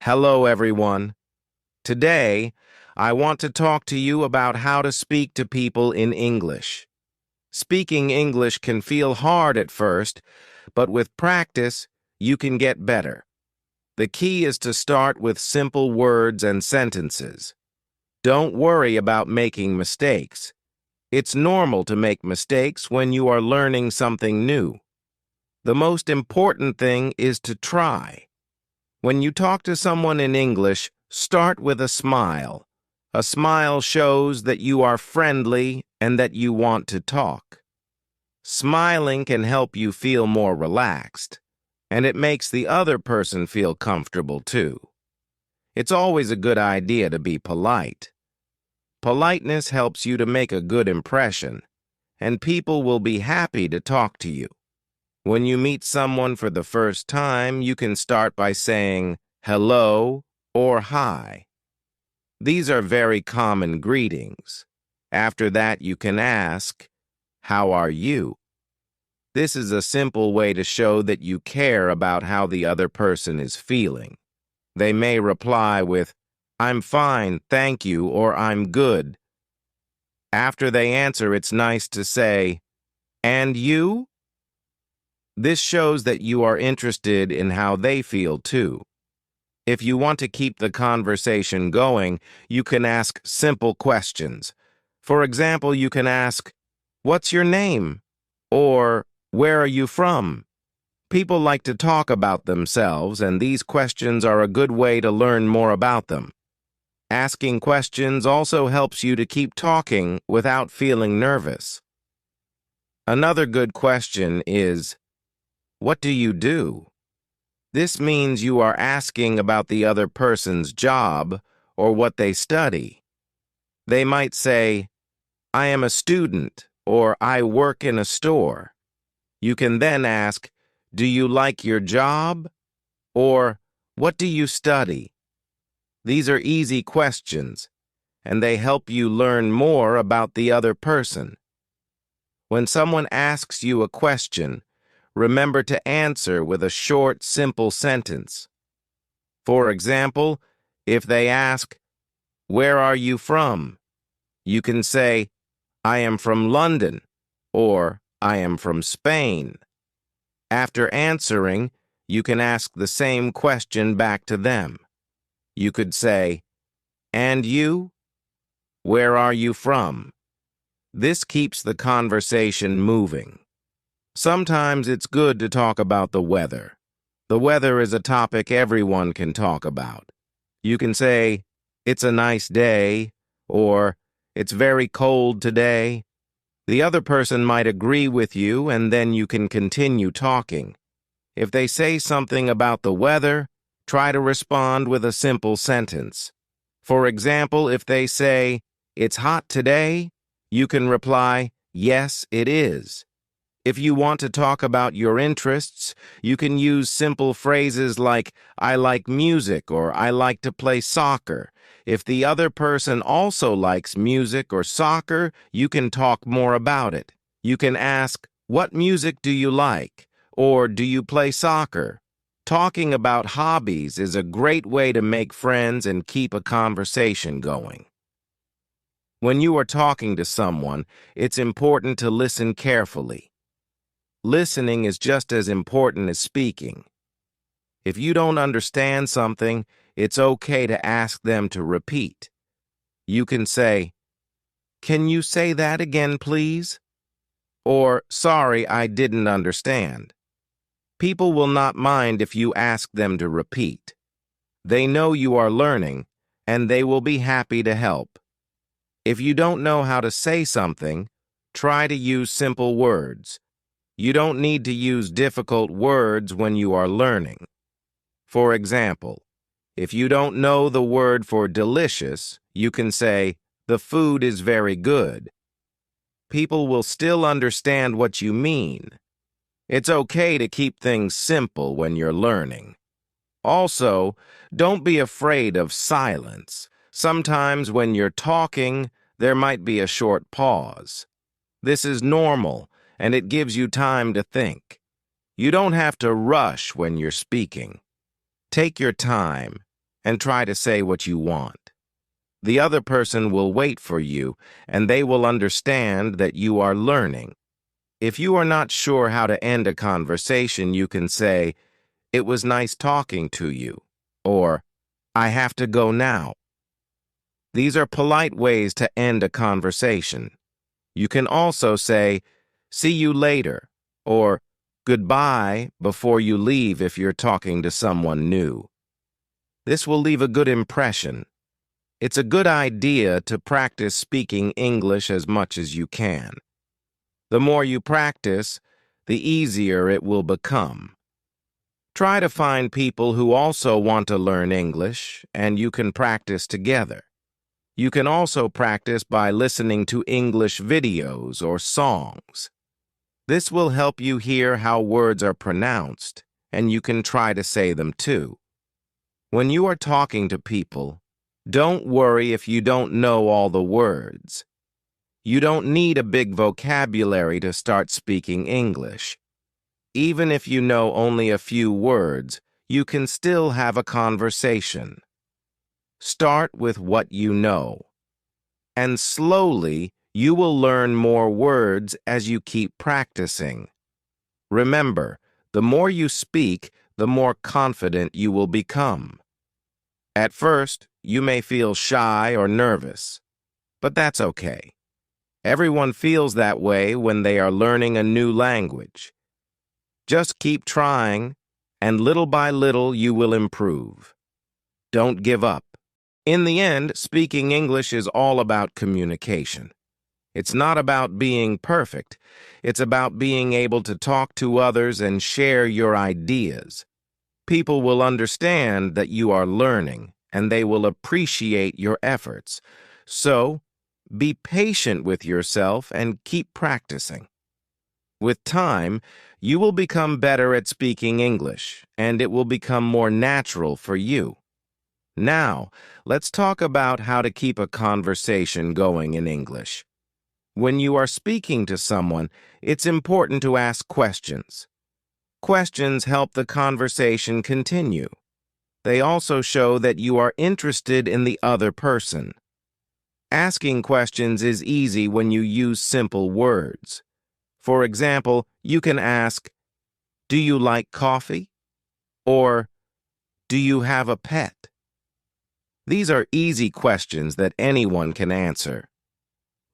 Hello, everyone. Today, I want to talk to you about how to speak to people in English. Speaking English can feel hard at first, but with practice, you can get better. The key is to start with simple words and sentences. Don't worry about making mistakes. It's normal to make mistakes when you are learning something new. The most important thing is to try. When you talk to someone in English, start with a smile. A smile shows that you are friendly and that you want to talk. Smiling can help you feel more relaxed, and it makes the other person feel comfortable too. It's always a good idea to be polite. Politeness helps you to make a good impression, and people will be happy to talk to you. When you meet someone for the first time, you can start by saying hello or hi. These are very common greetings. After that, you can ask, how are you? This is a simple way to show that you care about how the other person is feeling. They may reply with, I'm fine, thank you, or I'm good. After they answer, it's nice to say, and you? This shows that you are interested in how they feel too. If you want to keep the conversation going, you can ask simple questions. For example, you can ask, what's your name? Or, where are you from? People like to talk about themselves, and these questions are a good way to learn more about them. Asking questions also helps you to keep talking without feeling nervous. Another good question is, what do you do? This means you are asking about the other person's job or what they study. They might say, I am a student, or I work in a store. You can then ask, do you like your job? Or, what do you study? These are easy questions, and they help you learn more about the other person. When someone asks you a question, remember to answer with a short, simple sentence. For example, if they ask, where are you from? You can say, I am from London, or I am from Spain. After answering, you can ask the same question back to them. You could say, and you? Where are you from? This keeps the conversation moving. Sometimes it's good to talk about the weather. The weather is a topic everyone can talk about. You can say, it's a nice day, or it's very cold today. The other person might agree with you, and then you can continue talking. If they say something about the weather, try to respond with a simple sentence. For example, if they say, it's hot today, you can reply, yes, it is. If you want to talk about your interests, you can use simple phrases like, I like music or I like to play soccer. If the other person also likes music or soccer, you can talk more about it. You can ask, what music do you like? Or do you play soccer? Talking about hobbies is a great way to make friends and keep a conversation going. When you are talking to someone, it's important to listen carefully. Listening is just as important as speaking. If you don't understand something, it's okay to ask them to repeat. You can say, can you say that again, please? Or, sorry, I didn't understand. People will not mind if you ask them to repeat. They know you are learning, and they will be happy to help. If you don't know how to say something, try to use simple words. You don't need to use difficult words when you are learning. For example, if you don't know the word for delicious, you can say, the food is very good. People will still understand what you mean. It's okay to keep things simple when you're learning. Also, don't be afraid of silence. Sometimes when you're talking, there might be a short pause. This is normal, and it gives you time to think. You don't have to rush when you're speaking. Take your time, and try to say what you want. The other person will wait for you, and they will understand that you are learning. If you are not sure how to end a conversation, you can say, "It was nice talking to you," or "I have to go now." These are polite ways to end a conversation. You can also say, "See you later," or "Goodbye" before you leave if you're talking to someone new. This will leave a good impression. It's a good idea to practice speaking English as much as you can. The more you practice, the easier it will become. Try to find people who also want to learn English, and you can practice together. You can also practice by listening to English videos or songs. This will help you hear how words are pronounced, and you can try to say them too. When you are talking to people, don't worry if you don't know all the words. You don't need a big vocabulary to start speaking English. Even if you know only a few words, you can still have a conversation. Start with what you know, and slowly you will learn more words as you keep practicing. Remember, the more you speak, the more confident you will become. At first, you may feel shy or nervous, but that's okay. Everyone feels that way when they are learning a new language. Just keep trying, and little by little you will improve. Don't give up. In the end, speaking English is all about communication. It's not about being perfect. It's about being able to talk to others and share your ideas. People will understand that you are learning, and they will appreciate your efforts. So, be patient with yourself and keep practicing. With time, you will become better at speaking English, and it will become more natural for you. Now, let's talk about how to keep a conversation going in English. When you are speaking to someone, it's important to ask questions. Questions help the conversation continue. They also show that you are interested in the other person. Asking questions is easy when you use simple words. For example, you can ask, "Do you like coffee?" or "Do you have a pet?" These are easy questions that anyone can answer.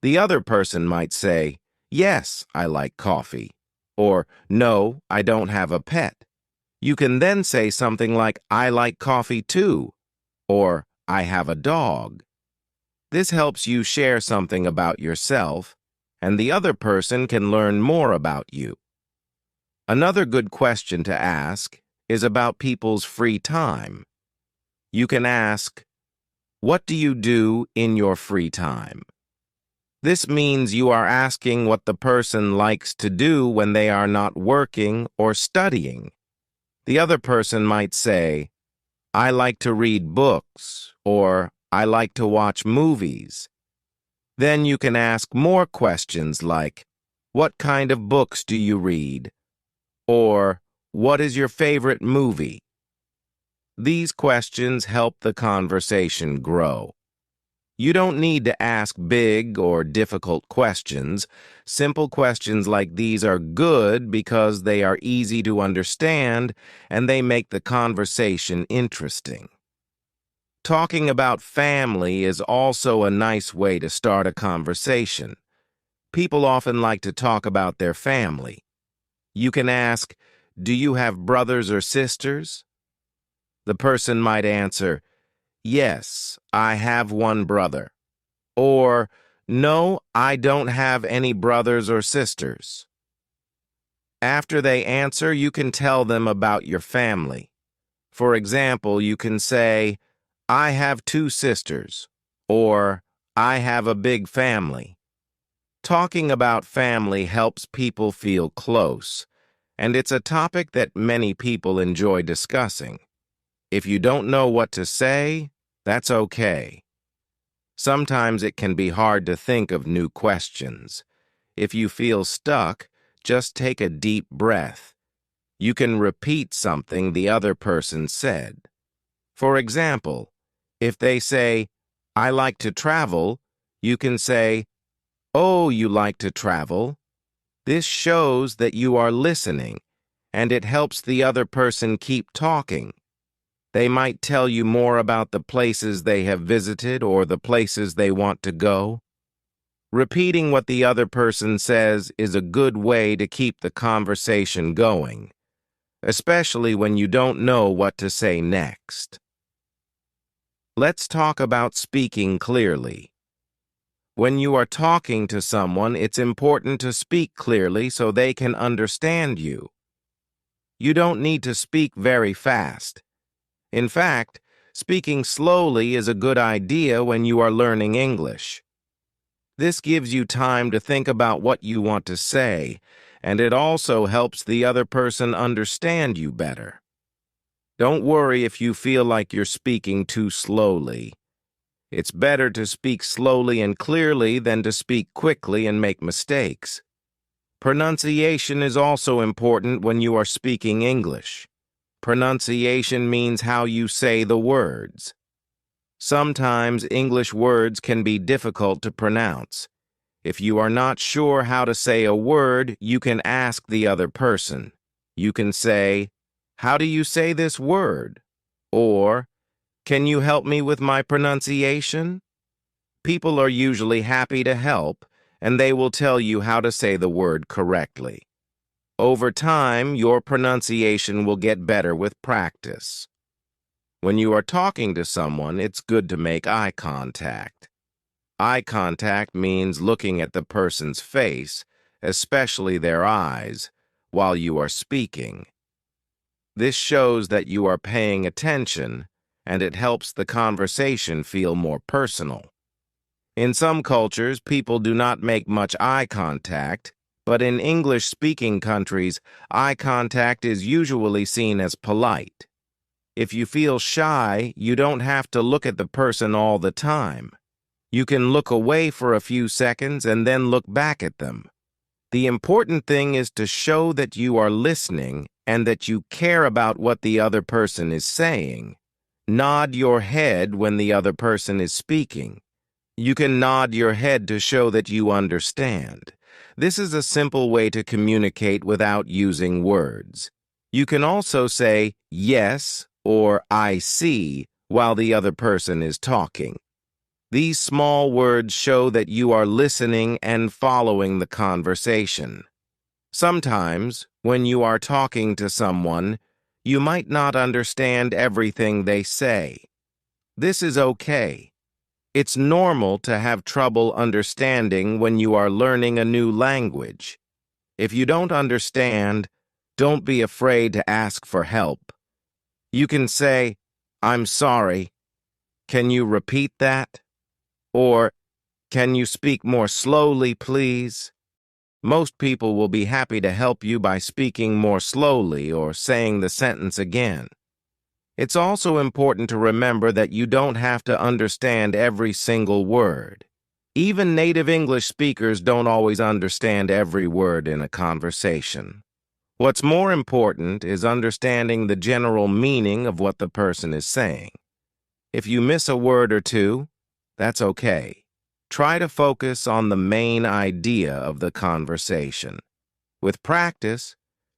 The other person might say, "Yes, I like coffee," or "No, I don't have a pet." You can then say something like, "I like coffee too," or "I have a dog." This helps you share something about yourself, and the other person can learn more about you. Another good question to ask is about people's free time. You can ask, "What do you do in your free time?" This means you are asking what the person likes to do when they are not working or studying. The other person might say, "I like to read books," or "I like to watch movies." Then you can ask more questions like, "What kind of books do you read?" or "What is your favorite movie?" These questions help the conversation grow. You don't need to ask big or difficult questions. Simple questions like these are good because they are easy to understand and they make the conversation interesting. Talking about family is also a nice way to start a conversation. People often like to talk about their family. You can ask, "Do you have brothers or sisters?" The person might answer, "Yes, I have one brother," or "No, I don't have any brothers or sisters." After they answer, you can tell them about your family. For example, you can say, "I have 2 sisters," or "I have a big family." Talking about family helps people feel close, and it's a topic that many people enjoy discussing. If you don't know what to say, that's okay. Sometimes it can be hard to think of new questions. If you feel stuck, just take a deep breath. You can repeat something the other person said. For example, if they say, I like to travel, you can say, oh, you like to travel? This shows that you are listening, and it helps the other person keep talking. They might tell you more about the places they have visited or the places they want to go. Repeating what the other person says is a good way to keep the conversation going, especially when you don't know what to say next. Let's talk about speaking clearly. When you are talking to someone, it's important to speak clearly so they can understand you. You don't need to speak very fast. In fact, speaking slowly is a good idea when you are learning English. This gives you time to think about what you want to say, and it also helps the other person understand you better. Don't worry if you feel like you're speaking too slowly. It's better to speak slowly and clearly than to speak quickly and make mistakes. Pronunciation is also important when you are speaking English. Pronunciation means how you say the words. Sometimes English words can be difficult to pronounce. If you are not sure how to say a word, you can ask the other person. You can say, how do you say this word? Or, can you help me with my pronunciation? People are usually happy to help, and they will tell you how to say the word correctly. Over time, your pronunciation will get better with practice. When you are talking to someone, it's good to make eye contact. Eye contact means looking at the person's face, especially their eyes, while you are speaking. This shows that you are paying attention, and it helps the conversation feel more personal. In some cultures, people do not make much eye contact, but in English-speaking countries, eye contact is usually seen as polite. If you feel shy, you don't have to look at the person all the time. You can look away for a few seconds and then look back at them. The important thing is to show that you are listening and that you care about what the other person is saying. Nod your head when the other person is speaking. You can nod your head to show that you understand. This is a simple way to communicate without using words. You can also say yes or I see while the other person is talking. These small words show that you are listening and following the conversation. Sometimes, when you are talking to someone, you might not understand everything they say. This is okay. It's normal to have trouble understanding when you are learning a new language. If you don't understand, don't be afraid to ask for help. You can say, I'm sorry. Can you repeat that? Or, can you speak more slowly, please? Most people will be happy to help you by speaking more slowly or saying the sentence again. It's also important to remember that you don't have to understand every single word. Even native English speakers don't always understand every word in a conversation. What's more important is understanding the general meaning of what the person is saying. If you miss a word or two, that's okay. Try to focus on the main idea of the conversation. With practice,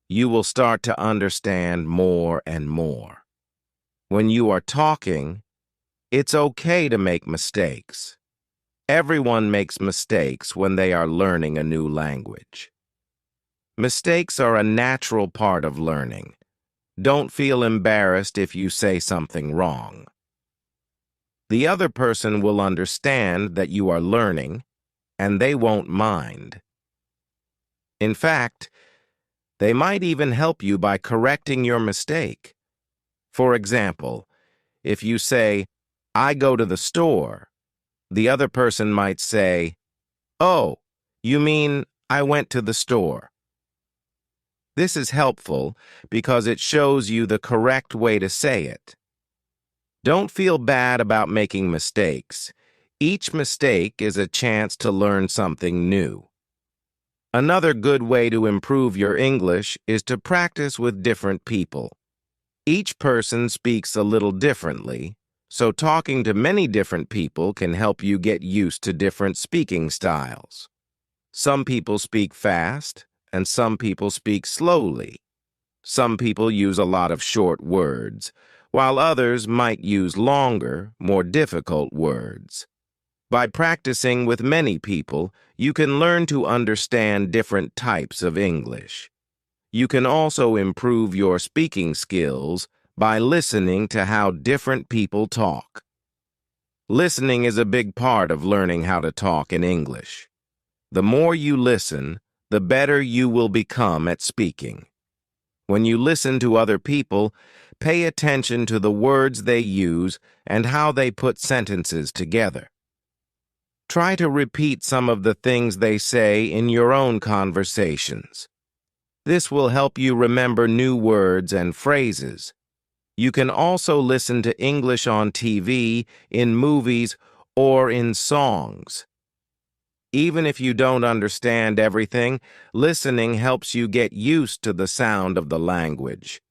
you will start to understand more and more. When you are talking, it's okay to make mistakes. Everyone makes mistakes when they are learning a new language. Mistakes are a natural part of learning. Don't feel embarrassed if you say something wrong. The other person will understand that you are learning, and they won't mind. In fact, they might even help you by correcting your mistake. For example, if you say, I go to the store, the other person might say, oh, you mean I went to the store. This is helpful because it shows you the correct way to say it. Don't feel bad about making mistakes. Each mistake is a chance to learn something new. Another good way to improve your English is to practice with different people. Each person speaks a little differently, so talking to many different people can help you get used to different speaking styles. Some people speak fast, and some people speak slowly. Some people use a lot of short words, while others might use longer, more difficult words. By practicing with many people, you can learn to understand different types of English. You can also improve your speaking skills by listening to how different people talk. Listening is a big part of learning how to talk in English. The more you listen, the better you will become at speaking. When you listen to other people, pay attention to the words they use and how they put sentences together. Try to repeat some of the things they say in your own conversations. This will help you remember new words and phrases. You can also listen to English on TV, in movies, or in songs. Even if you don't understand everything, listening helps you get used to the sound of the language.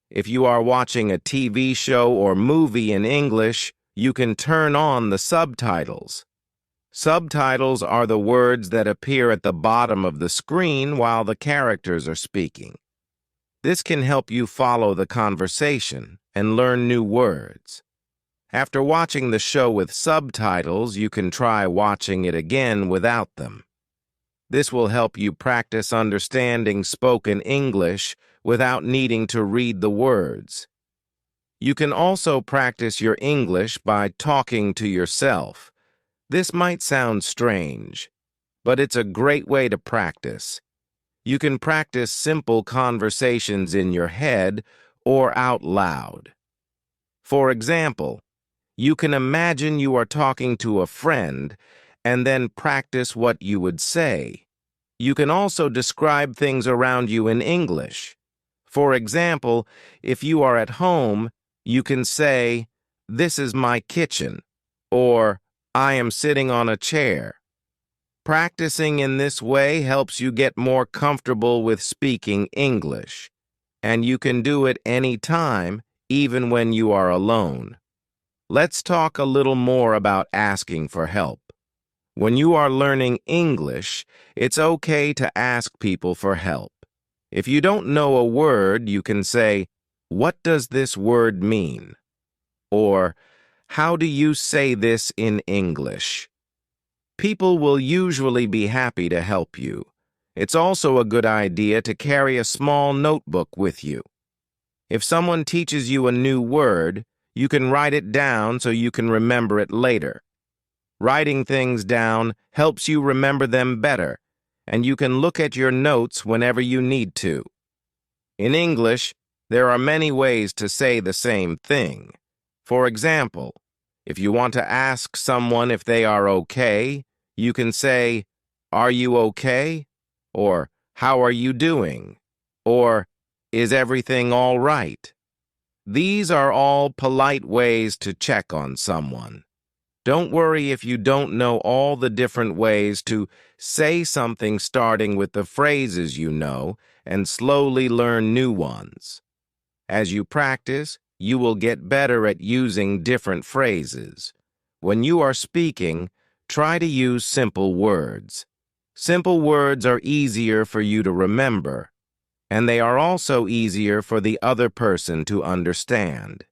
If you are watching a TV show or movie in English, you can turn on the subtitles. Subtitles are the words that appear at the bottom of the screen while the characters are speaking. This can help you follow the conversation and learn new words. After watching the show with subtitles, you can try watching it again without them. This will help you practice understanding spoken English without needing to read the words. You can also practice your English by talking to yourself. This might sound strange, but it's a great way to practice. You can practice simple conversations in your head or out loud. For example, you can imagine you are talking to a friend and then practice what you would say. You can also describe things around you in English. For example, if you are at home, you can say, "This is my kitchen," or "I am sitting on a chair." Practicing in this way helps you get more comfortable with speaking English, and you can do it any time, even when you are alone. Let's talk a little more about asking for help. When you are learning English, it's okay to ask people for help. If you don't know a word, you can say, "What does this word mean?" Or, "How do you say this in English?" People will usually be happy to help you. It's also a good idea to carry a small notebook with you. If someone teaches you a new word, you can write it down so you can remember it later. Writing things down helps you remember them better, and you can look at your notes whenever you need to. In English, there are many ways to say the same thing. For example, if you want to ask someone if they are okay, you can say, "Are you okay?" Or, "How are you doing?" Or, "Is everything all right?" These are all polite ways to check on someone. Don't worry if you don't know all the different ways to say something starting with the phrases you know and slowly learn new ones. As you practice, you will get better at using different phrases. When you are speaking, try to use simple words. Simple words are easier for you to remember, and they are also easier for the other person to understand.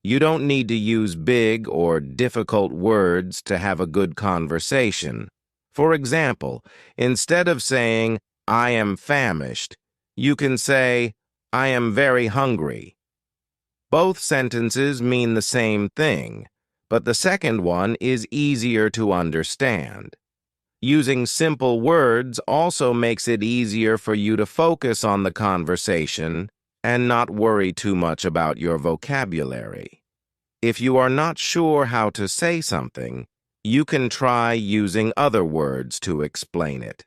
You don't need to use big or difficult words to have a good conversation. For example, instead of saying, "I am famished," you can say, "I am very hungry." Both sentences mean the same thing, but the second one is easier to understand. Using simple words also makes it easier for you to focus on the conversation and not worry too much about your vocabulary. If you are not sure how to say something, you can try using other words to explain it.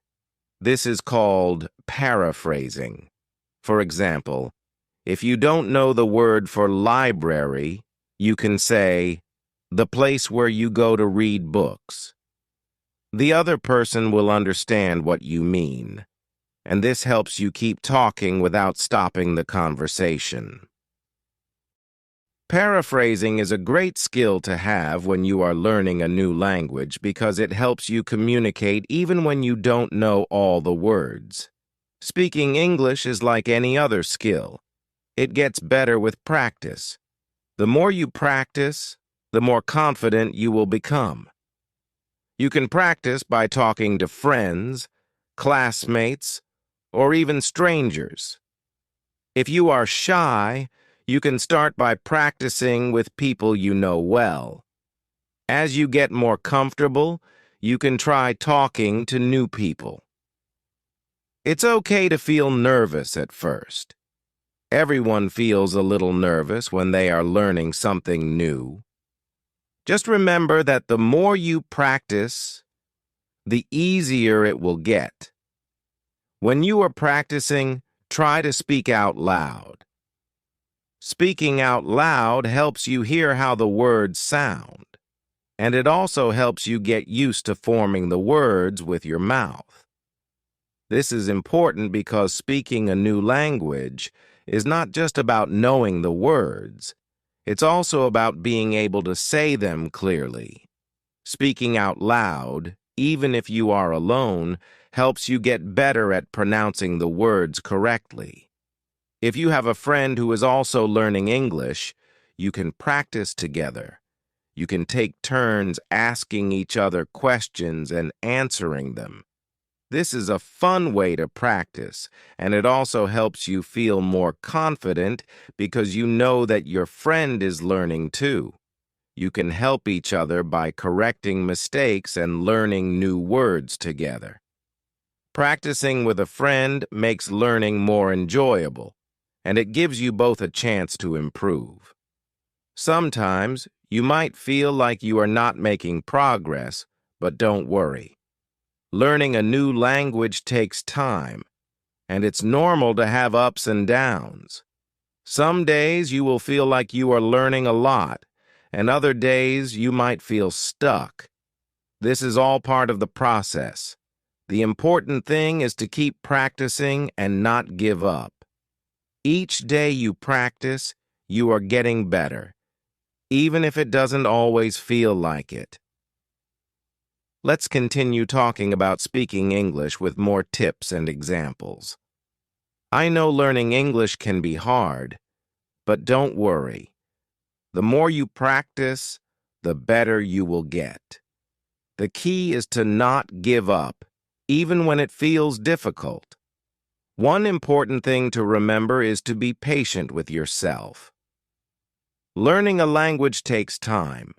This is called paraphrasing. For example, if you don't know the word for library, you can say, "the place where you go to read books." The other person will understand what you mean, and this helps you keep talking without stopping the conversation. Paraphrasing is a great skill to have when you are learning a new language because it helps you communicate even when you don't know all the words. Speaking English is like any other skill. It gets better with practice. The more you practice, the more confident you will become. You can practice by talking to friends, classmates, or even strangers. If you are shy, you can start by practicing with people you know well. As you get more comfortable, you can try talking to new people. It's okay to feel nervous at first. Everyone feels a little nervous when they are learning something new. Just remember that the more you practice, the easier it will get. When you are practicing, try to speak out loud. Speaking out loud helps you hear how the words sound, and it also helps you get used to forming the words with your mouth. This is important because speaking a new language is not just about knowing the words. It's also about being able to say them clearly. Speaking out loud, even if you are alone, helps you get better at pronouncing the words correctly. If you have a friend who is also learning English, you can practice together. You can take turns asking each other questions and answering them. This is a fun way to practice, and it also helps you feel more confident because you know that your friend is learning too. You can help each other by correcting mistakes and learning new words together. Practicing with a friend makes learning more enjoyable, and it gives you both a chance to improve. Sometimes you might feel like you are not making progress, but don't worry. Learning a new language takes time, and it's normal to have ups and downs. Some days you will feel like you are learning a lot, and other days you might feel stuck. This is all part of the process. The important thing is to keep practicing and not give up. Each day you practice, you are getting better, even if it doesn't always feel like it. Let's continue talking about speaking English with more tips and examples. I know learning English can be hard, but don't worry. The more you practice, the better you will get. The key is to not give up, even when it feels difficult. One important thing to remember is to be patient with yourself. Learning a language takes time.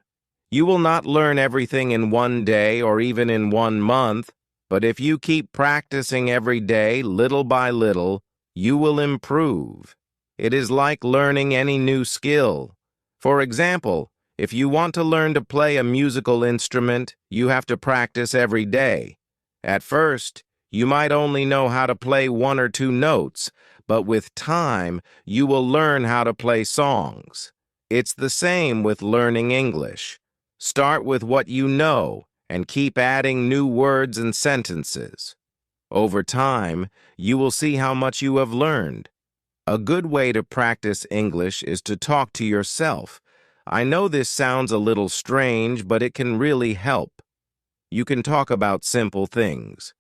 You will not learn everything in one day or even in 1 month, but if you keep practicing every day, little by little, you will improve. It is like learning any new skill. For example, if you want to learn to play a musical instrument, you have to practice every day. At first, you might only know how to play 1 or 2 notes, but with time, you will learn how to play songs. It's the same with learning English. Start with what you know and keep adding new words and sentences. Over time, you will see how much you have learned. A good way to practice English is to talk to yourself. I know this sounds a little strange, but it can really help. You can talk about simple things.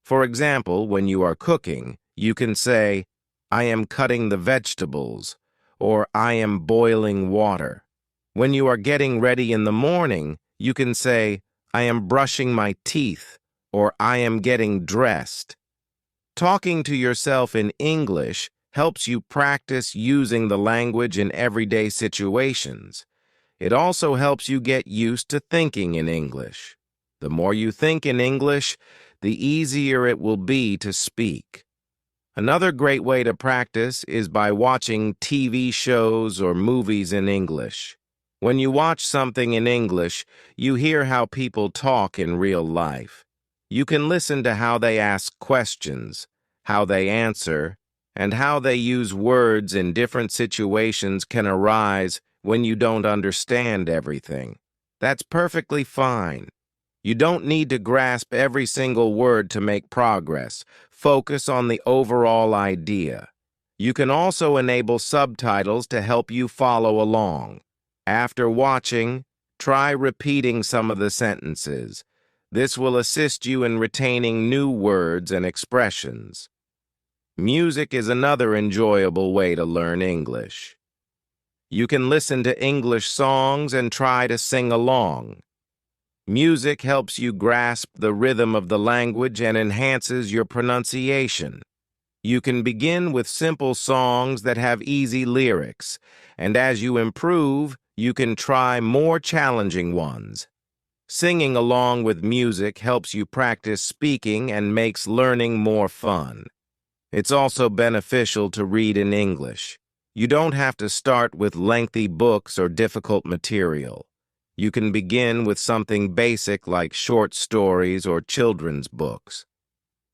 For example, when you are cooking, you can say, "I am cutting the vegetables," or "I am boiling water." When you are getting ready in the morning, you can say, "I am brushing my teeth," or "I am getting dressed." Talking to yourself in English helps you practice using the language in everyday situations. It also helps you get used to thinking in English. The more you think in English, the easier it will be to speak. Another great way to practice is by watching TV shows or movies in English. When you watch something in English, you hear how people talk in real life. You can listen to how they ask questions, how they answer, and how they use words in different situations can arise when you don't understand everything. That's perfectly fine. You don't need to grasp every single word to make progress. Focus on the overall idea. You can also enable subtitles to help you follow along. After watching, try repeating some of the sentences. This will assist you in retaining new words and expressions. Music is another enjoyable way to learn English. You can listen to English songs and try to sing along. Music helps you grasp the rhythm of the language and enhances your pronunciation. You can begin with simple songs that have easy lyrics, and as you improve, you can try more challenging ones. Singing along with music helps you practice speaking and makes learning more fun. It's also beneficial to read in English. You don't have to start with lengthy books or difficult material. You can begin with something basic like short stories or children's books.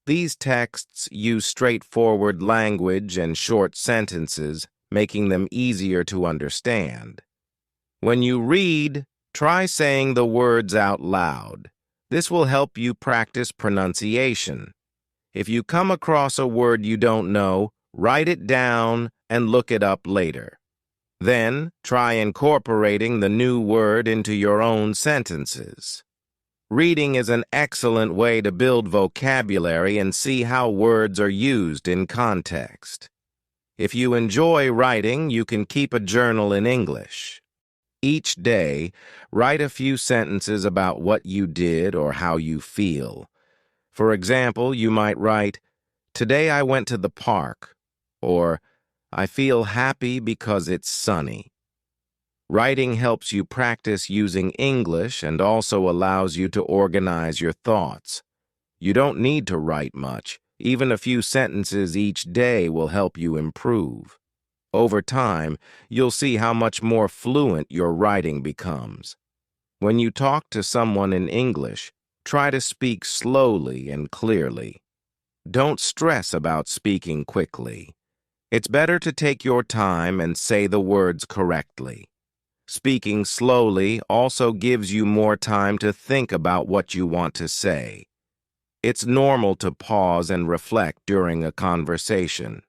These texts use straightforward language and short sentences, making them easier to understand. When you read, try saying the words out loud. This will help you practice pronunciation. If you come across a word you don't know, write it down and look it up later. Then, try incorporating the new word into your own sentences. Reading is an excellent way to build vocabulary and see how words are used in context. If you enjoy writing, you can keep a journal in English. Each day, write a few sentences about what you did or how you feel. For example, you might write, "Today I went to the park," or "I feel happy because it's sunny." Writing helps you practice using English and also allows you to organize your thoughts. You don't need to write much. Even a few sentences each day will help you improve. Over time, you'll see how much more fluent your writing becomes. When you talk to someone in English, try to speak slowly and clearly. Don't stress about speaking quickly. It's better to take your time and say the words correctly. Speaking slowly also gives you more time to think about what you want to say. It's normal to pause and reflect during a conversation.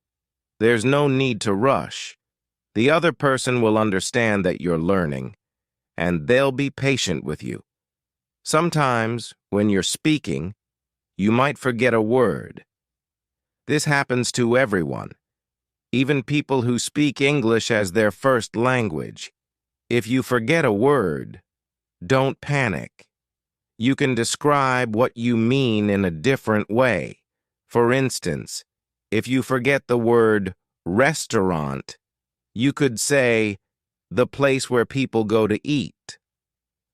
There's no need to rush. The other person will understand that you're learning, and they'll be patient with you. Sometimes, when you're speaking, you might forget a word. This happens to everyone, even people who speak English as their first language. If you forget a word, don't panic. You can describe what you mean in a different way. For instance, if you forget the word restaurant, you could say, "the place where people go to eat."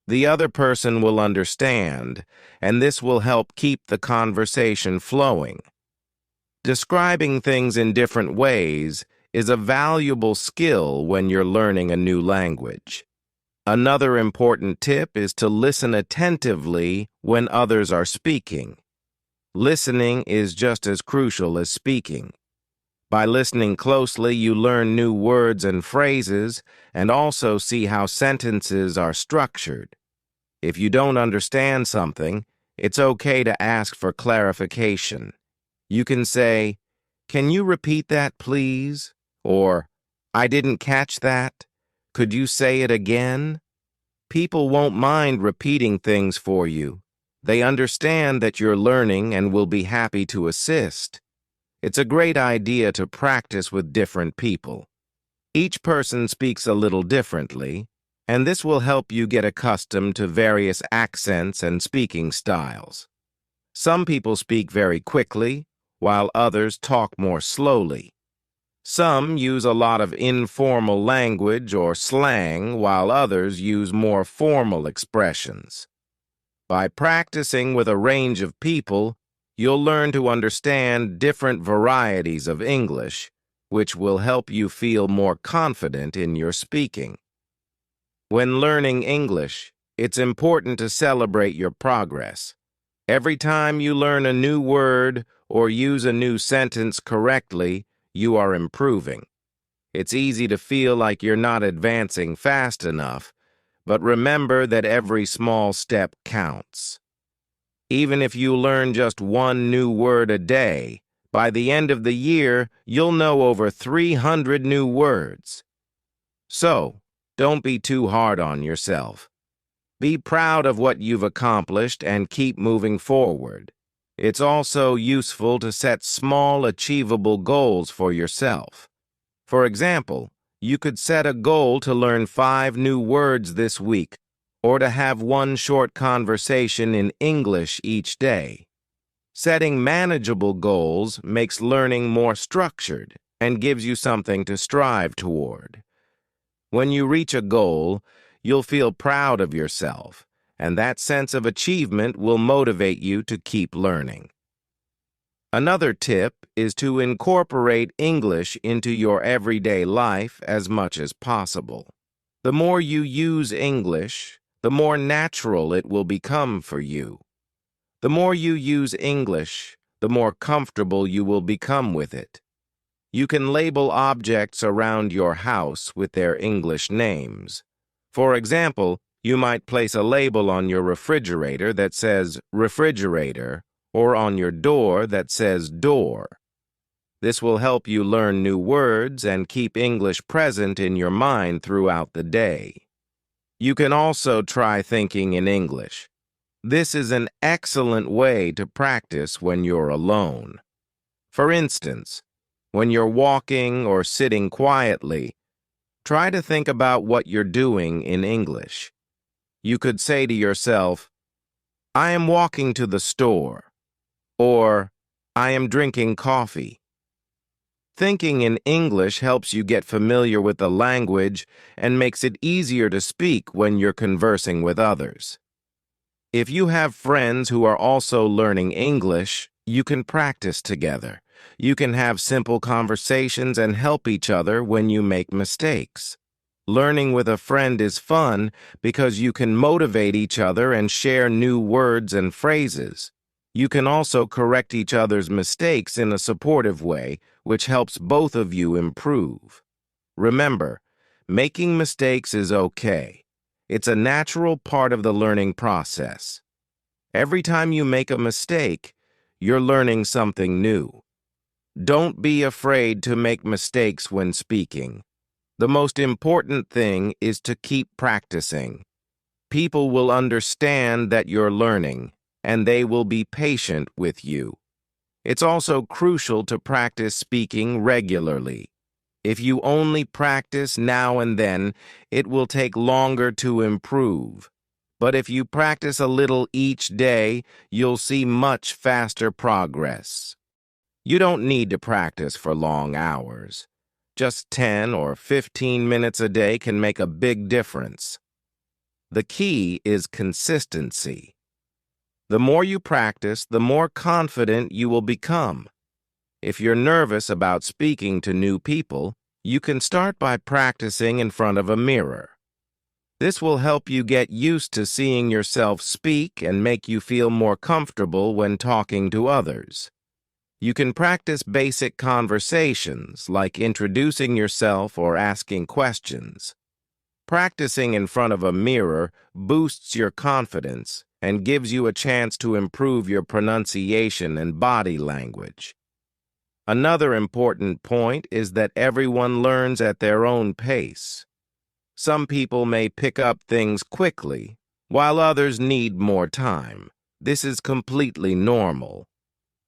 The other person will understand, and this will help keep the conversation flowing. Describing things in different ways is a valuable skill when you're learning a new language. Another important tip is to listen attentively when others are speaking. Listening is just as crucial as speaking. By listening closely, you learn new words and phrases and also see how sentences are structured. If you don't understand something, it's okay to ask for clarification. You can say, "Can you repeat that, please?" Or, "I didn't catch that. Could you say it again?" People won't mind repeating things for you. They understand that you're learning and will be happy to assist. It's a great idea to practice with different people. Each person speaks a little differently, and this will help you get accustomed to various accents and speaking styles. Some people speak very quickly, while others talk more slowly. Some use a lot of informal language or slang, while others use more formal expressions. By practicing with a range of people, you'll learn to understand different varieties of English, which will help you feel more confident in your speaking. When learning English, it's important to celebrate your progress. Every time you learn a new word or use a new sentence correctly, you are improving. It's easy to feel like you're not advancing fast enough, but remember that every small step counts. Even if you learn just one new word a day, By the end of the year, you'll know over 300 new words. So, don't be too hard on yourself. Be proud of what you've accomplished and keep moving forward. It's also useful to set small, achievable goals for yourself. For example, you could set a goal to learn 5 new words this week, or to have one short conversation in English each day. Setting manageable goals makes learning more structured and gives you something to strive toward. When you reach a goal, you'll feel proud of yourself, and that sense of achievement will motivate you to keep learning. Another tip is to incorporate English into your everyday life as much as possible. The more you use English, the more natural it will become for you. The more you use English, the more comfortable you will become with it. You can label objects around your house with their English names. For example, you might place a label on your refrigerator that says refrigerator, or on your door that says door. This will help you learn new words and keep English present in your mind throughout the day. You can also try thinking in English. This is an excellent way to practice when you're alone. For instance, when you're walking or sitting quietly, try to think about what you're doing in English. You could say to yourself, I am walking to the store, or I am drinking coffee. Thinking in English helps you get familiar with the language and makes it easier to speak when you're conversing with others. If you have friends who are also learning English, you can practice together. You can have simple conversations and help each other when you make mistakes. Learning with a friend is fun because you can motivate each other and share new words and phrases. You can also correct each other's mistakes in a supportive way, which helps both of you improve. Remember, making mistakes is okay. It's a natural part of the learning process. Every time you make a mistake, you're learning something new. Don't be afraid to make mistakes when speaking. The most important thing is to keep practicing. People will understand that you're learning, and they will be patient with you. It's also crucial to practice speaking regularly. If you only practice now and then, it will take longer to improve. But if you practice a little each day, you'll see much faster progress. You don't need to practice for long hours. Just 10 or 15 minutes a day can make a big difference. The key is consistency. The more you practice, the more confident you will become. If you're nervous about speaking to new people, you can start by practicing in front of a mirror. This will help you get used to seeing yourself speak and make you feel more comfortable when talking to others. You can practice basic conversations like introducing yourself or asking questions. Practicing in front of a mirror boosts your confidence and gives you a chance to improve your pronunciation and body language. Another important point is that everyone learns at their own pace. Some people may pick up things quickly, while others need more time. This is completely normal.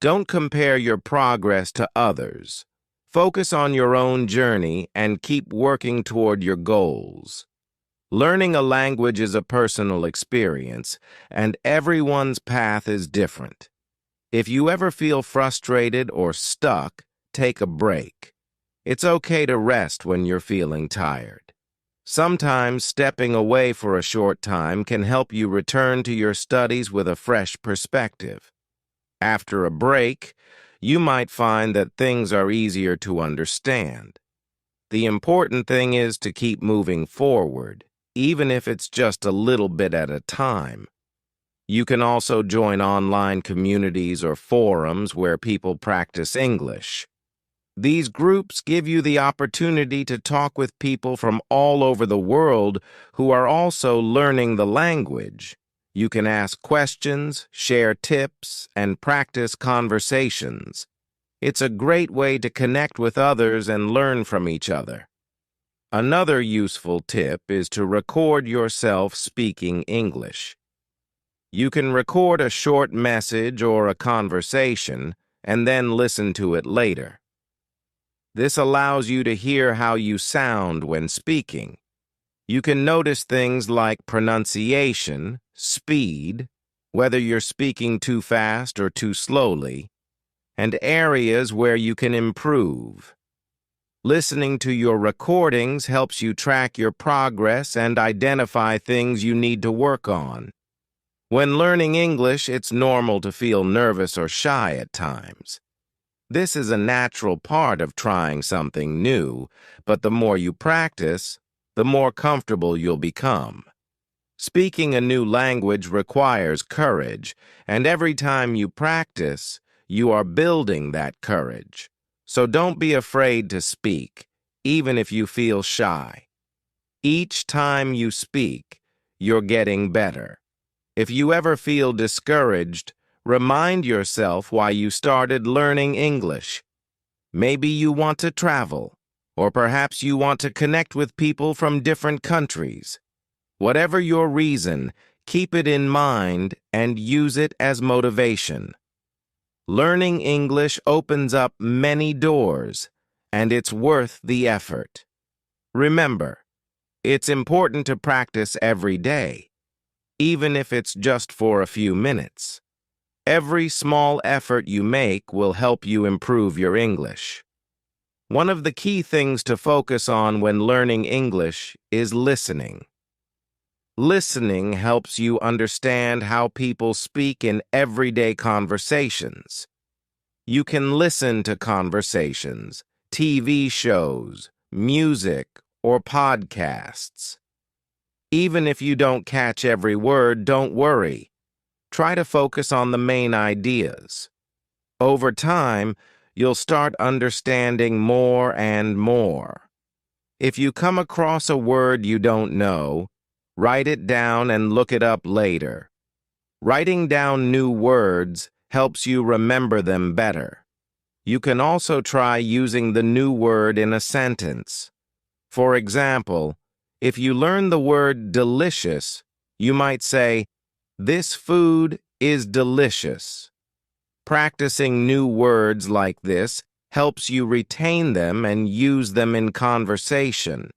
Don't compare your progress to others. Focus on your own journey and keep working toward your goals. Learning a language is a personal experience, and everyone's path is different. If you ever feel frustrated or stuck, take a break. It's okay to rest when you're feeling tired. Sometimes stepping away for a short time can help you return to your studies with a fresh perspective. After a break, you might find that things are easier to understand. The important thing is to keep moving forward, even if it's just a little bit at a time. You can also join online communities or forums where people practice English. These groups give you the opportunity to talk with people from all over the world who are also learning the language. You can ask questions, share tips, and practice conversations. It's a great way to connect with others and learn from each other. Another useful tip is to record yourself speaking English. You can record a short message or a conversation and then listen to it later. This allows you to hear how you sound when speaking. You can notice things like pronunciation, speed, whether you're speaking too fast or too slowly, and areas where you can improve. Listening to your recordings helps you track your progress and identify things you need to work on. When learning English, it's normal to feel nervous or shy at times. This is a natural part of trying something new, but the more you practice, the more comfortable you'll become. Speaking a new language requires courage, and every time you practice, you are building that courage. So don't be afraid to speak, even if you feel shy. Each time you speak, you're getting better. If you ever feel discouraged, remind yourself why you started learning English. Maybe you want to travel, or perhaps you want to connect with people from different countries. Whatever your reason, keep it in mind and use it as motivation. Learning English opens up many doors, and it's worth the effort. Remember, it's important to practice every day, even if it's just for a few minutes. Every small effort you make will help you improve your English. One of the key things to focus on when learning English is listening. Listening helps you understand how people speak in everyday conversations. You can listen to conversations, TV shows, music, or podcasts. Even if you don't catch every word, don't worry. Try to focus on the main ideas. Over time, you'll start understanding more and more. If you come across a word you don't know, write it down and look it up later. Writing down new words helps you remember them better. You can also try using the new word in a sentence. For example, if you learn the word delicious, you might say, "This food is delicious." Practicing new words like this helps you retain them and use them in conversation.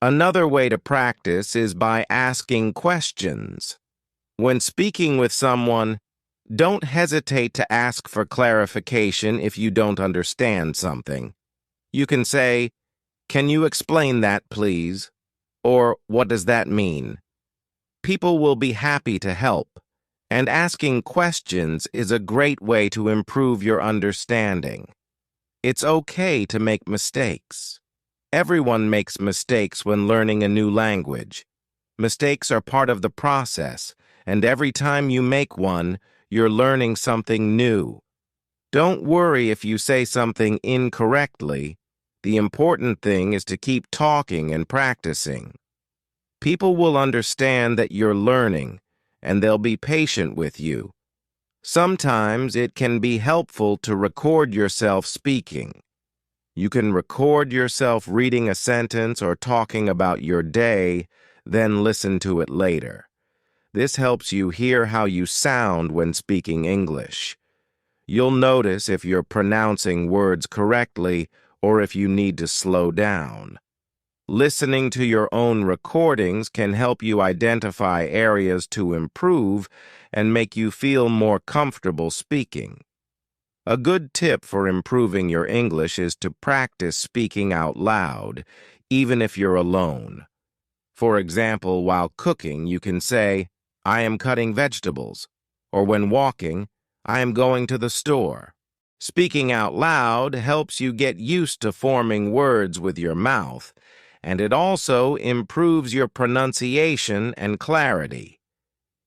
Another way to practice is by asking questions. When speaking with someone, don't hesitate to ask for clarification if you don't understand something. You can say, "Can you explain that, please?" Or, "What does that mean?" People will be happy to help, and asking questions is a great way to improve your understanding. It's okay to make mistakes. Everyone makes mistakes when learning a new language. Mistakes are part of the process, and every time you make one, you're learning something new. Don't worry if you say something incorrectly. The important thing is to keep talking and practicing. People will understand that you're learning, and they'll be patient with you. Sometimes it can be helpful to record yourself speaking. You can record yourself reading a sentence or talking about your day, then listen to it later. This helps you hear how you sound when speaking English. You'll notice if you're pronouncing words correctly or if you need to slow down. Listening to your own recordings can help you identify areas to improve and make you feel more comfortable speaking. A good tip for improving your English is to practice speaking out loud, even if you're alone. For example, while cooking, you can say, "I am cutting vegetables," or when walking, "I am going to the store." Speaking out loud helps you get used to forming words with your mouth, and it also improves your pronunciation and clarity.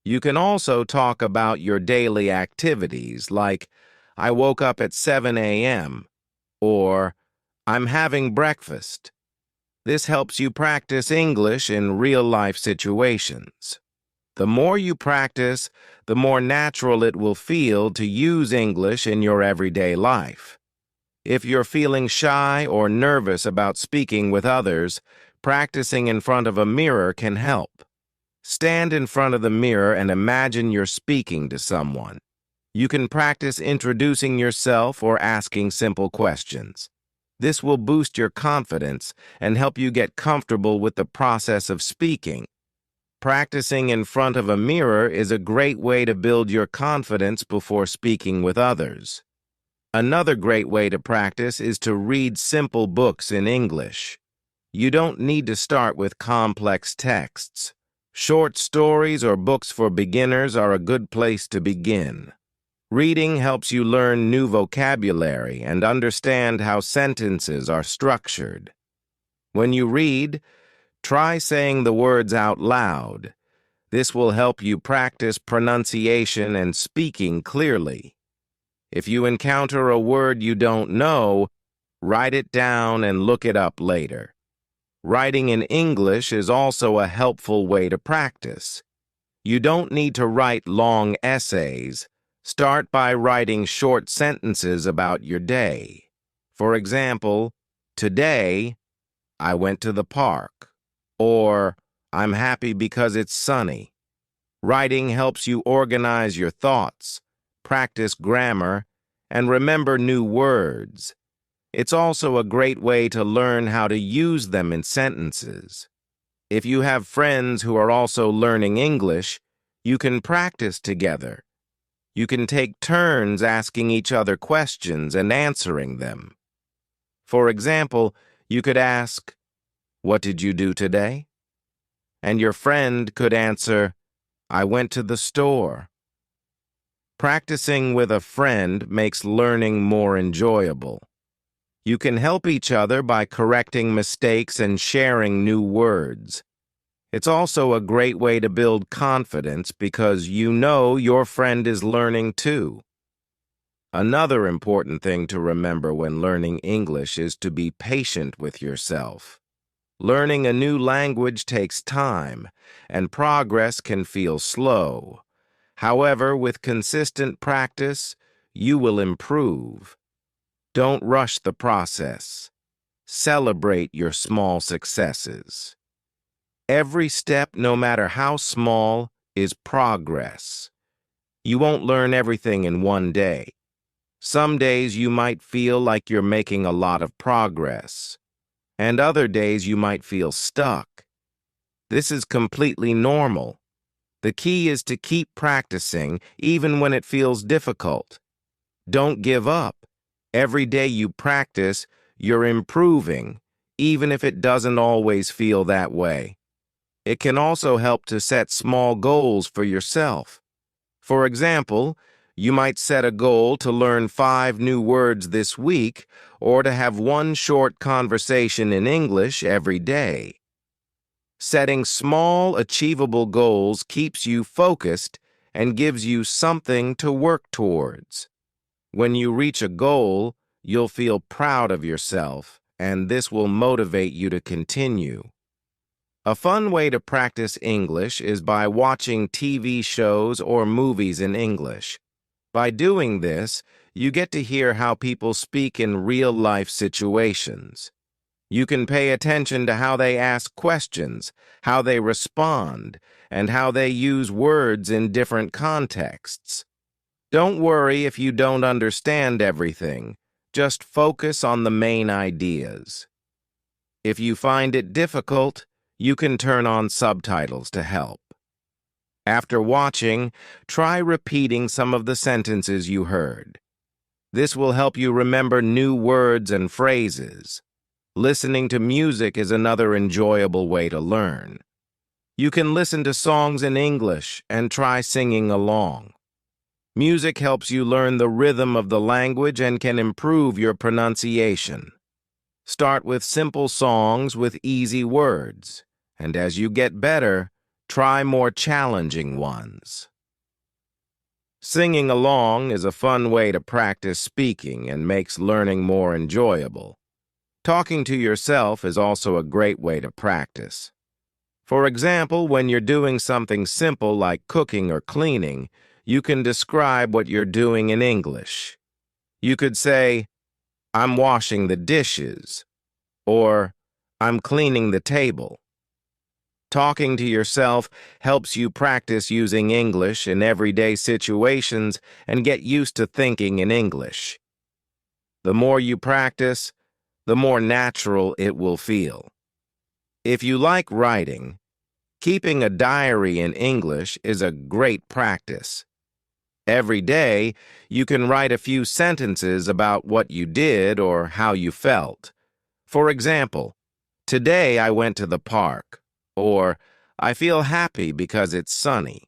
You can also talk about your daily activities, like, "I woke up at 7 a.m., or "I'm having breakfast." This helps you practice English in real-life situations. The more you practice, the more natural it will feel to use English in your everyday life. If you're feeling shy or nervous about speaking with others, practicing in front of a mirror can help. Stand in front of the mirror and imagine you're speaking to someone. You can practice introducing yourself or asking simple questions. This will boost your confidence and help you get comfortable with the process of speaking. Practicing in front of a mirror is a great way to build your confidence before speaking with others. Another great way to practice is to read simple books in English. You don't need to start with complex texts. Short stories or books for beginners are a good place to begin. Reading helps you learn new vocabulary and understand how sentences are structured. When you read, try saying the words out loud. This will help you practice pronunciation and speaking clearly. If you encounter a word you don't know, write it down and look it up later. Writing in English is also a helpful way to practice. You don't need to write long essays. Start by writing short sentences about your day. For example, today, I went to the park. Or, I'm happy because it's sunny. Writing helps you organize your thoughts, practice grammar, and remember new words. It's also a great way to learn how to use them in sentences. If you have friends who are also learning English, you can practice together. You can take turns asking each other questions and answering them. For example, you could ask, "What did you do today?" And your friend could answer, "I went to the store." Practicing with a friend makes learning more enjoyable. You can help each other by correcting mistakes and sharing new words. It's also a great way to build confidence because you know your friend is learning too. Another important thing to remember when learning English is to be patient with yourself. Learning a new language takes time, and progress can feel slow. However, with consistent practice, you will improve. Don't rush the process. Celebrate your small successes. Every step, no matter how small, is progress. You won't learn everything in one day. Some days you might feel like you're making a lot of progress, and other days you might feel stuck. This is completely normal. The key is to keep practicing even when it feels difficult. Don't give up. Every day you practice, you're improving, even if it doesn't always feel that way. It can also help to set small goals for yourself. For example, you might set a goal to learn 5 new words this week or to have one short conversation in English every day. Setting small, achievable goals keeps you focused and gives you something to work towards. When you reach a goal, you'll feel proud of yourself, and this will motivate you to continue. A fun way to practice English is by watching TV shows or movies in English. By doing this, you get to hear how people speak in real-life situations. You can pay attention to how they ask questions, how they respond, and how they use words in different contexts. Don't worry if you don't understand everything. Just focus on the main ideas. If you find it difficult, you can turn on subtitles to help. After watching, try repeating some of the sentences you heard. This will help you remember new words and phrases. Listening to music is another enjoyable way to learn. You can listen to songs in English and try singing along. Music helps you learn the rhythm of the language and can improve your pronunciation. Start with simple songs with easy words, and as you get better, try more challenging ones. Singing along is a fun way to practice speaking and makes learning more enjoyable. Talking to yourself is also a great way to practice. For example, when you're doing something simple like cooking or cleaning, you can describe what you're doing in English. You could say, I'm washing the dishes, or I'm cleaning the table. Talking to yourself helps you practice using English in everyday situations and get used to thinking in English. The more you practice, the more natural it will feel. If you like writing, keeping a diary in English is a great practice. Every day, you can write a few sentences about what you did or how you felt. For example, today I went to the park, or I feel happy because it's sunny.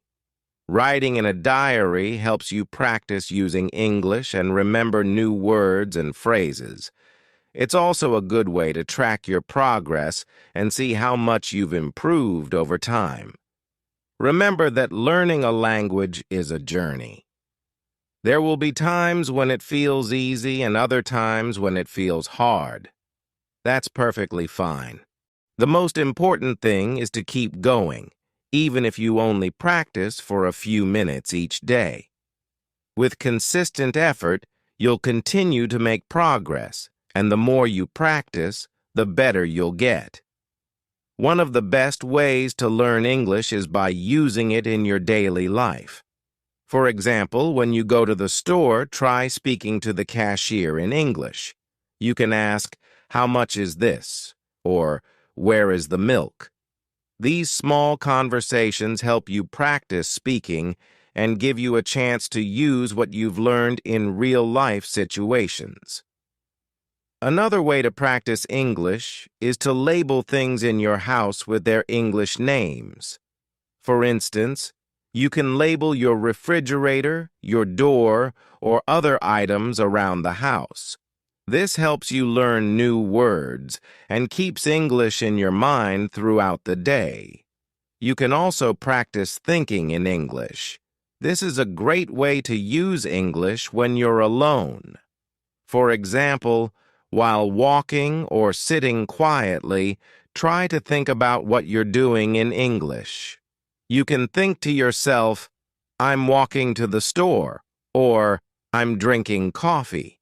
Writing in a diary helps you practice using English and remember new words and phrases. It's also a good way to track your progress and see how much you've improved over time. Remember that learning a language is a journey. There will be times when it feels easy and other times when it feels hard. That's perfectly fine. The most important thing is to keep going, even if you only practice for a few minutes each day. With consistent effort, you'll continue to make progress, and the more you practice, the better you'll get. One of the best ways to learn English is by using it in your daily life. For example, when you go to the store, try speaking to the cashier in English. You can ask, "How much is this?" or "Where is the milk?" These small conversations help you practice speaking and give you a chance to use what you've learned in real-life situations. Another way to practice English is to label things in your house with their English names. For instance, you can label your refrigerator, your door, or other items around the house. This helps you learn new words and keeps English in your mind throughout the day. You can also practice thinking in English. This is a great way to use English when you're alone. For example, while walking or sitting quietly, try to think about what you're doing in English. You can think to yourself, "I'm walking to the store," or "I'm drinking coffee."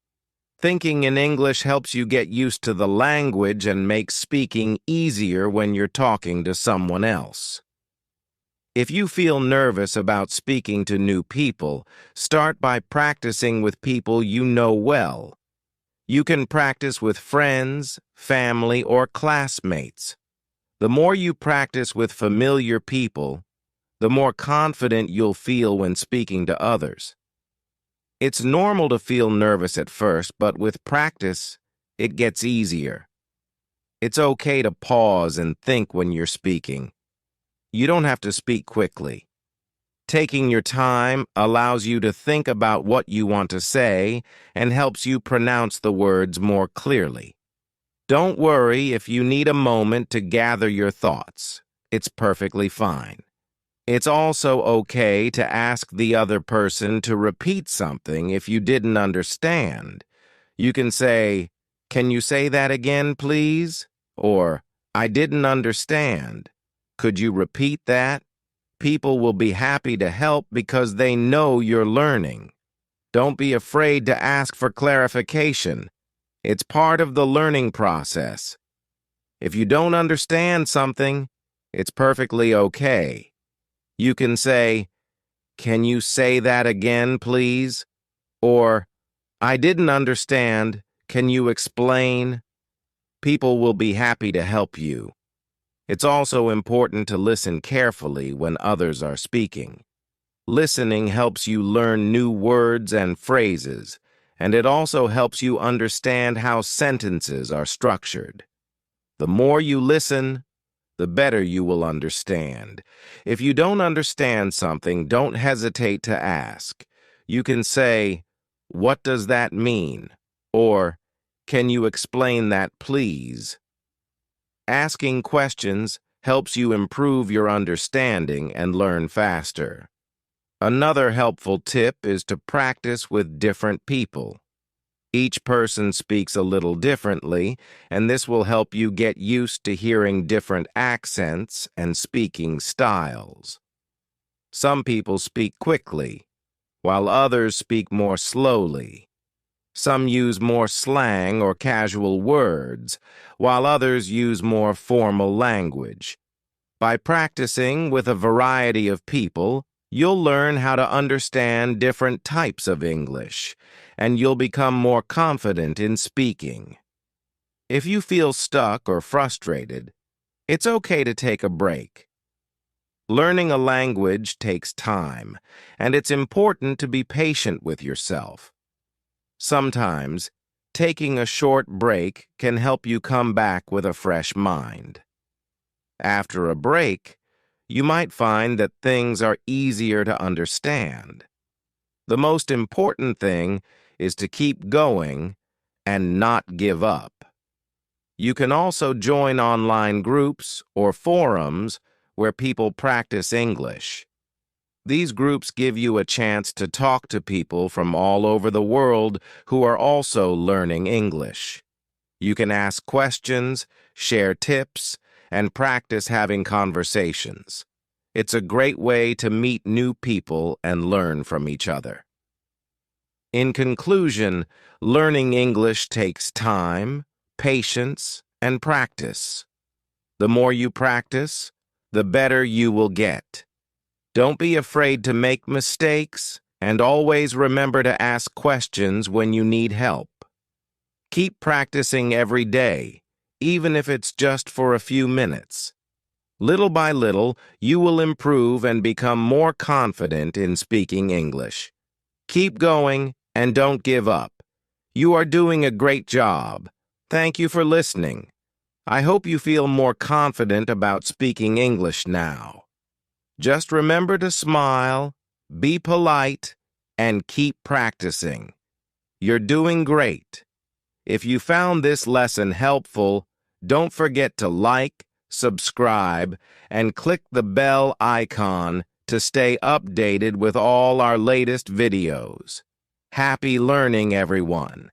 Thinking in English helps you get used to the language and makes speaking easier when you're talking to someone else. If you feel nervous about speaking to new people, start by practicing with people you know well. You can practice with friends, family, or classmates. The more you practice with familiar people, the more confident you'll feel when speaking to others. It's normal to feel nervous at first, but with practice, it gets easier. It's okay to pause and think when you're speaking. You don't have to speak quickly. Taking your time allows you to think about what you want to say and helps you pronounce the words more clearly. Don't worry if you need a moment to gather your thoughts. It's perfectly fine. It's also okay to ask the other person to repeat something if you didn't understand. You can say, "Can you say that again, please?" Or, "I didn't understand. Could you repeat that?" People will be happy to help because they know you're learning. Don't be afraid to ask for clarification. It's part of the learning process. If you don't understand something, it's perfectly okay. You can say, "Can you say that again, please?" Or, "I didn't understand. Can you explain?" People will be happy to help you. It's also important to listen carefully when others are speaking. Listening helps you learn new words and phrases, and it also helps you understand how sentences are structured. The more you listen, the better you will understand. If you don't understand something, don't hesitate to ask. You can say, "What does that mean?" Or, "Can you explain that, please?" Asking questions helps you improve your understanding and learn faster. Another helpful tip is to practice with different people. Each person speaks a little differently, and this will help you get used to hearing different accents and speaking styles. Some people speak quickly, while others speak more slowly. Some use more slang or casual words, while others use more formal language. By practicing with a variety of people, you'll learn how to understand different types of English, and you'll become more confident in speaking. If you feel stuck or frustrated, it's okay to take a break. Learning a language takes time, and it's important to be patient with yourself. Sometimes, taking a short break can help you come back with a fresh mind. After a break, you might find that things are easier to understand. The most important thing is to keep going and not give up. You can also join online groups or forums where people practice English. These groups give you a chance to talk to people from all over the world who are also learning English. You can ask questions, share tips, and practice having conversations. It's a great way to meet new people and learn from each other. In conclusion, learning English takes time, patience, and practice. The more you practice, the better you will get. Don't be afraid to make mistakes, and always remember to ask questions when you need help. Keep practicing every day, even if it's just for a few minutes. Little by little, you will improve and become more confident in speaking English. Keep going and don't give up. You are doing a great job. Thank you for listening. I hope you feel more confident about speaking English now. Just remember to smile, be polite, and keep practicing. You're doing great. If you found this lesson helpful, don't forget to like, subscribe, and click the bell icon to stay updated with all our latest videos. Happy learning, everyone!